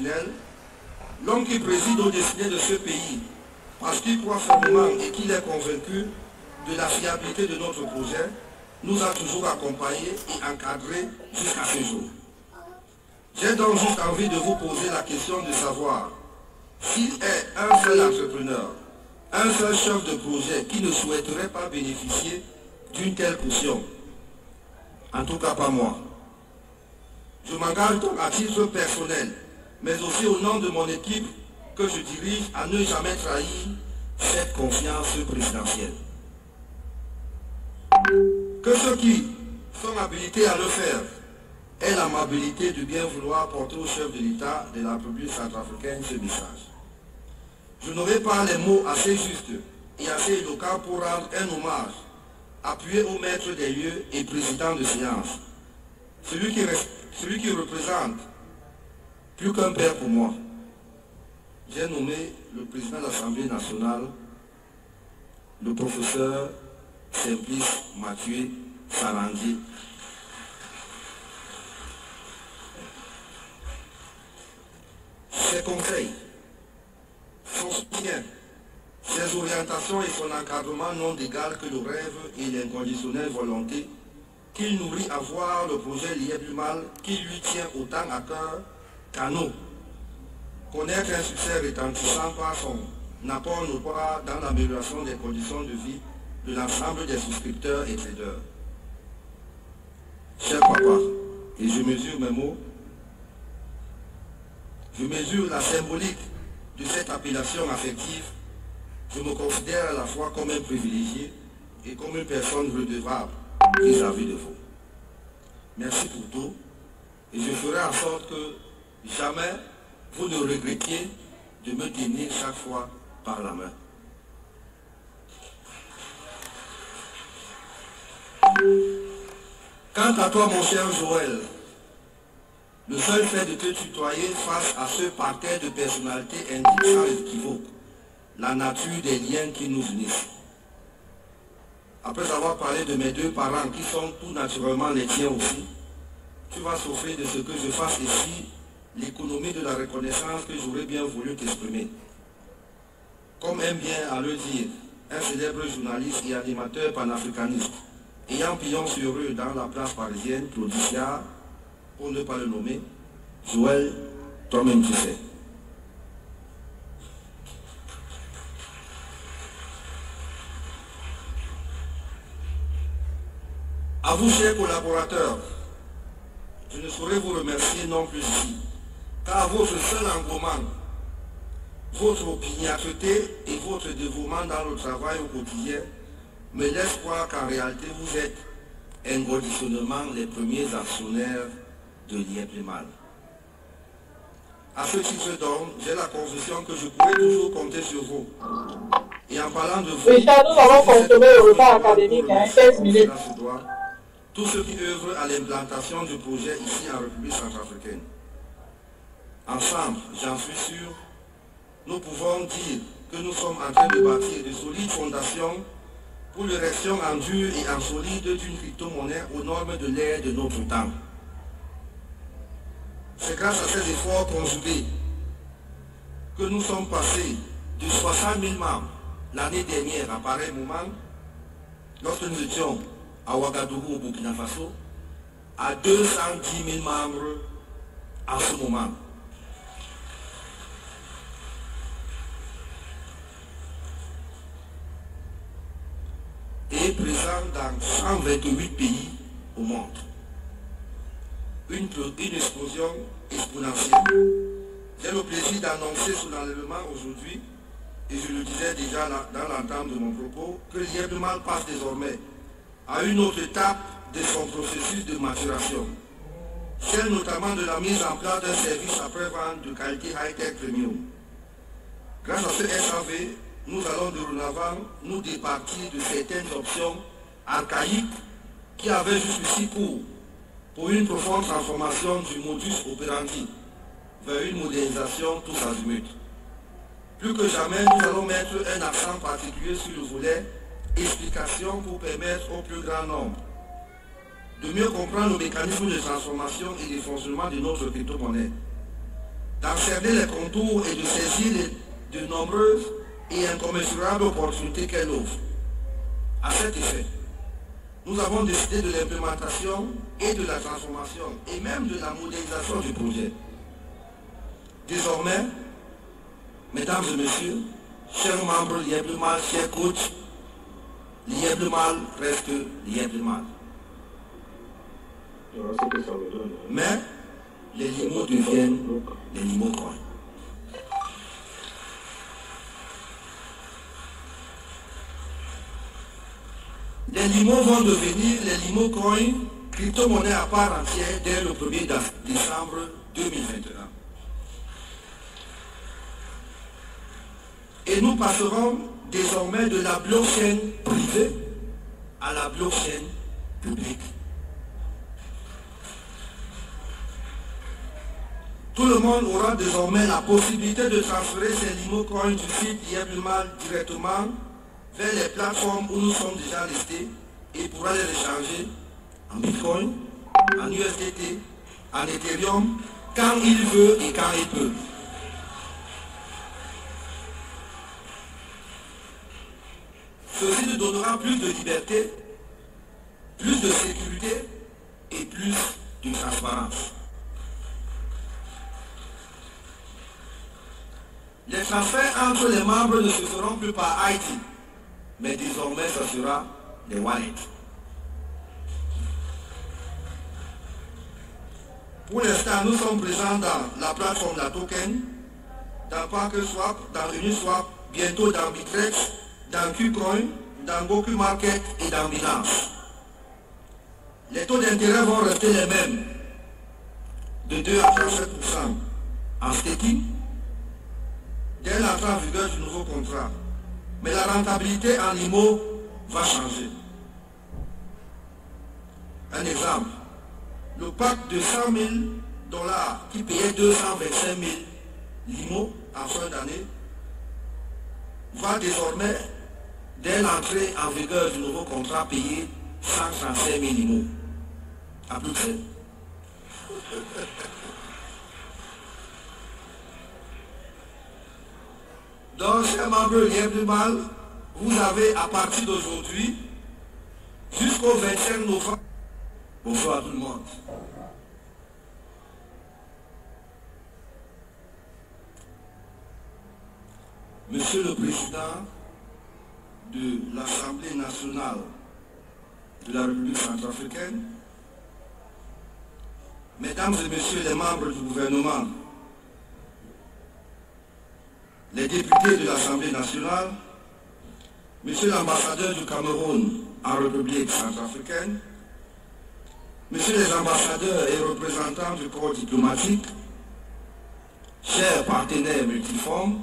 constitutionnel, l'homme qui préside aux destinées de ce pays, parce qu'il croit fermement et qu'il est convaincu de la fiabilité de notre projet, nous a toujours accompagnés et encadrés jusqu'à ce jour. J'ai donc juste envie de vous poser la question de savoir s'il est un seul entrepreneur, un seul chef de projet qui ne souhaiterait pas bénéficier d'une telle caution. En tout cas pas moi. Je m'engage donc à titre personnel, mais aussi au nom de mon équipe que je dirige, à ne jamais trahir cette confiance présidentielle. Que ceux qui sont habilités à le faire aient l'amabilité de bien vouloir porter au chef de l'État de la République centrafricaine ce message. Je n'aurai pas les mots assez justes et assez éloquents pour rendre un hommage appuyé au maître des lieux et président de séance, celui qui représente plus qu'un père pour moi. J'ai nommé le président de l'Assemblée nationale, le professeur Simplice Mathieu Sarandi. Ses conseils, son soutien, ses orientations et son encadrement n'ont d'égal que le rêve et l'inconditionnelle volonté qu'il nourrit à voir le projet Lièvre-du-Mal qui lui tient autant à cœur qu'à nous. Connaître un succès retentissant par son apport notoire dans l'amélioration des conditions de vie de l'ensemble des souscripteurs et traders. Cher papa, et je mesure mes mots, je mesure la symbolique de cette appellation affective. Je me considère à la fois comme un privilégié et comme une personne redevable vis-à-vis de vous. Merci pour tout et je ferai en sorte que jamais vous ne regrettiez de me tenir chaque fois par la main. Quant à toi, mon cher Joël, le seul fait de te tutoyer face à ce parterre de personnalités indique sans équivoque la nature des liens qui nous unissent. Après avoir parlé de mes deux parents qui sont tout naturellement les tiens aussi, tu vas souffrir de ce que je fasse ici l'économie de la reconnaissance que j'aurais bien voulu t'exprimer. Comme aime bien à le dire un célèbre journaliste et animateur panafricaniste, ayant pillon sur eux dans la place parisienne, Claudicard, pour ne pas le nommer, Joël, toi-même tu sais. À vous, chers collaborateurs, je ne saurais vous remercier non plus ici, car votre seul engouement, votre opiniâtreté et votre dévouement dans le travail au quotidien me laissent croire qu'en réalité vous êtes inconditionnellement les premiers actionnaires de Lièvre-du-Mal. À ce titre donc, j'ai la conviction que je pourrai toujours compter sur vous. Et en parlant de vous, Richard, nous allons consommer le repas académique, 15 minutes. Tous ceux qui œuvrent à l'implantation du projet ici en République centrafricaine. Ensemble, j'en suis sûr, nous pouvons dire que nous sommes en train de bâtir de solides fondations pour l'érection en dur et en solide d'une crypto-monnaie aux normes de l'ère de notre temps. C'est grâce à ces efforts conjugués que nous sommes passés de 60 000 membres l'année dernière à pareil moment, lorsque nous étions à Ouagadougou au Burkina Faso, à 210 000 membres en ce moment. Et présent dans 128 pays au monde. Une explosion exponentielle. J'ai le plaisir d'annoncer son enlèvement aujourd'hui, et je le disais déjà dans l'entame de mon propos, que Lièvre-du-Mal passe désormais à une autre étape de son processus de maturation, celle notamment de la mise en place d'un service après-vente de qualité high-tech premium. Grâce à ce SAV, nous allons dorénavant nous départir de certaines options archaïques qui avaient jusqu'ici cours pour une profonde transformation du modus operandi vers une modernisation tous azimuts. Plus que jamais, nous allons mettre un accent particulier sur le volet explication pour permettre au plus grand nombre de mieux comprendre le mécanisme de transformation et de fonctionnement de notre crypto-monnaie. d'en cerner les contours et de saisir de nombreuses et incommensurables opportunités qu'elle offre. À cet effet, nous avons décidé de l'implémentation et de la transformation et même de la modélisation du projet. Désormais, mesdames et messieurs, chers membres de l'IEBLEMAL, chers coachs, l'IEBLEMAL reste l'IEBLEMAL. Mais les limos deviennent les limos-coins. Les limos vont devenir les limos-coins, crypto-monnaie à part entière dès le 1er décembre 2021. Et nous passerons désormais de la blockchain privée à la blockchain publique. Tout le monde aura désormais la possibilité de transférer ses limo-coins du site l'IEBLEMAL directement vers les plateformes où nous sommes déjà listés et pourra les échanger en Bitcoin, en USDT, en Ethereum, quand il veut et quand il peut. Ceci nous donnera plus de liberté, plus de sécurité et plus de transparence. Les transferts entre les membres ne se feront plus par IT, mais désormais ce sera des wallets. Pour l'instant, nous sommes présents dans la plateforme La Token, dans PancakeSwap, dans Uniswap, bientôt dans Bittrex, dans KuCoin, dans Goku Market et dans Binance. Les taux d'intérêt vont rester les mêmes, de 2 à 37% en staking, dès l'entrée en vigueur du nouveau contrat. Mais la rentabilité en IMO va changer. Un exemple, le pack de 100 000 $ qui payait 225 000 l'IMO en fin d'année va désormais, dès l'entrée en vigueur du nouveau contrat, payer 135 000 IMO. À peu près. Donc, chers membres de l'IEBLEMAL, vous avez à partir d'aujourd'hui jusqu'au 25 novembre. Bonsoir à tout le monde. Monsieur le Président de l'Assemblée nationale de la République centrafricaine, Mesdames et Messieurs les membres du gouvernement, les députés de l'Assemblée nationale, Monsieur l'ambassadeur du Cameroun en République centrafricaine, Messieurs les ambassadeurs et représentants du corps diplomatique, chers partenaires multiformes,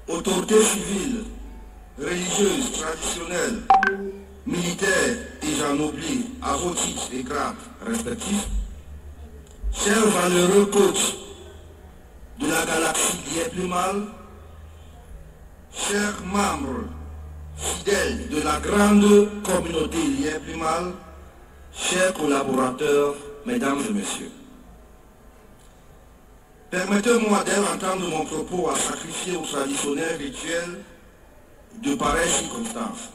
autorités civiles, religieuses, traditionnelles, militaires et j'en oublie à vos titres et grades respectifs, chers valeureux coachs de la galaxie l'IEBLEMAL, chers membres fidèles de la grande communauté l'IEBLEMAL, chers collaborateurs, mesdames et messieurs. Permettez-moi dès l'entendre de mon propos à sacrifier au traditionnel rituel de pareilles circonstances.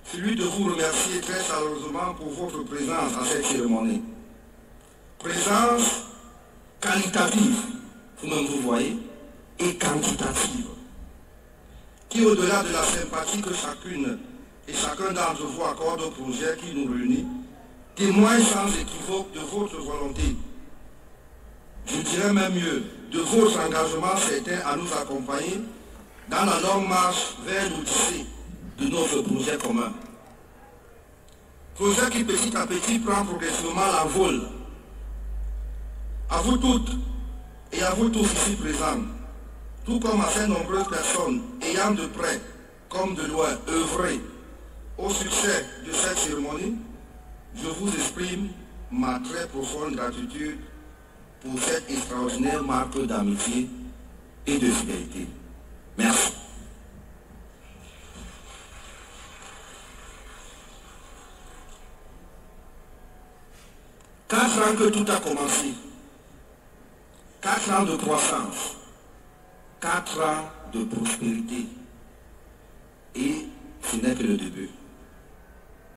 Celui de vous remercier très chaleureusement pour votre présence à cette cérémonie. Présence qualitative, vous-même vous voyez, et quantitative, qui au-delà de la sympathie que chacune et chacun d'entre vous accorde au projet qui nous réunit, témoigne sans équivoque de votre volonté, je dirais même mieux, de votre engagement certain à nous accompagner dans la longue marche vers l'odyssée de notre projet commun. Projet qui petit à petit prend progressivement l'envol. À vous toutes et à vous tous ici présents, tout comme à ces nombreuses personnes ayant de près comme de loin œuvré au succès de cette cérémonie, je vous exprime ma très profonde gratitude pour cette extraordinaire marque d'amitié et de fidélité. Merci. Quatre ans que tout a commencé, 4 ans de croissance, 4 ans de prospérité. Et ce n'est que le début.